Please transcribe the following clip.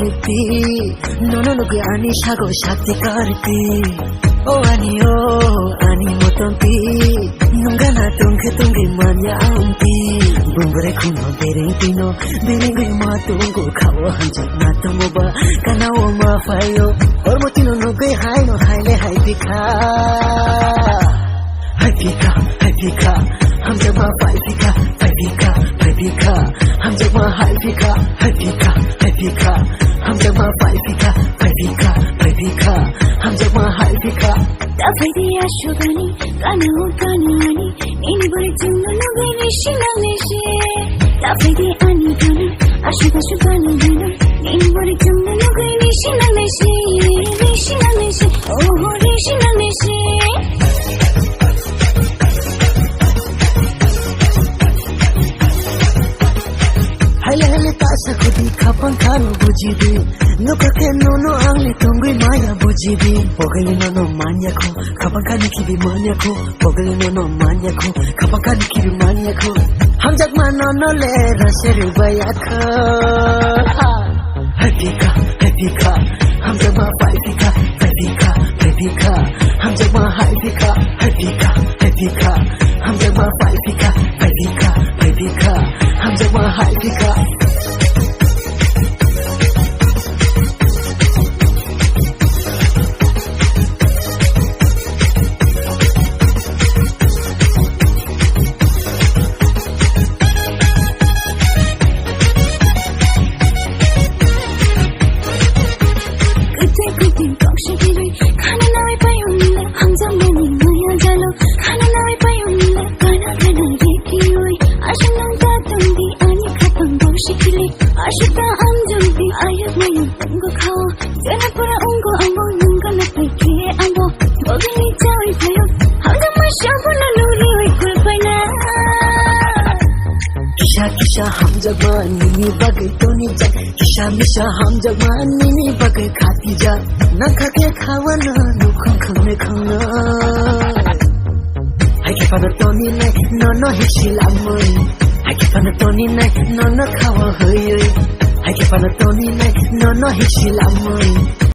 karti nono loge ani sago shakti karti o ani motonti nungana tungge manya amti bumbare kuno berentino berengre ma tungo khawa hanjak na tungoba kana o ma fayo or motino noge haino haile haipika हम जब फाइफिका हम जब हाइफिका हम जब फाइफिका हम जब हाइफिका तफदिया शुगनी कानानी इनी बरे चुंगो नुगे निशिना निशे तफदी आनी काना आशुका शुकाना देना इनी बरे चुंगो नुगे निशिना निशे ओहो निशिना निशे Hele tasa kudi kapan kanu bujibi nuka ke nono angli tungui maya bujibi pogali nono manya ko kapan kanu kibi manya ko pogali nono manya ko kapan kanu kibi manya ko ham jak ma nono le raseri bayaka happika ham jak ma faifika ham jak ma haipika ham jak ma faifika हम जब हाइफिका खाना नावे पायोंला हम जब money माया जालो खाना नावे पायोंला काना रेकी ओई आशना तातंदी आनी खतम बोशिकिले आशुता अंजुंदी आयत मयं तंगो खाओ जना पुरा उंगो अंगो नंगा नपके अंगो बोगनी चावी भयो हम जब मशाबुना लूली ओई कुलपना किशा हम जब निनी बगे तोनी जा किशा मिशा हम जब निनी बगे खाती जा न खाके खावना नुखं खंगने खंगना हाइके पाना तोनी नै ननो हिसिलामै हाइके पाना तोनी नै ननो खावा हय हाइके पाना तोनी नै ननो हिसिलामै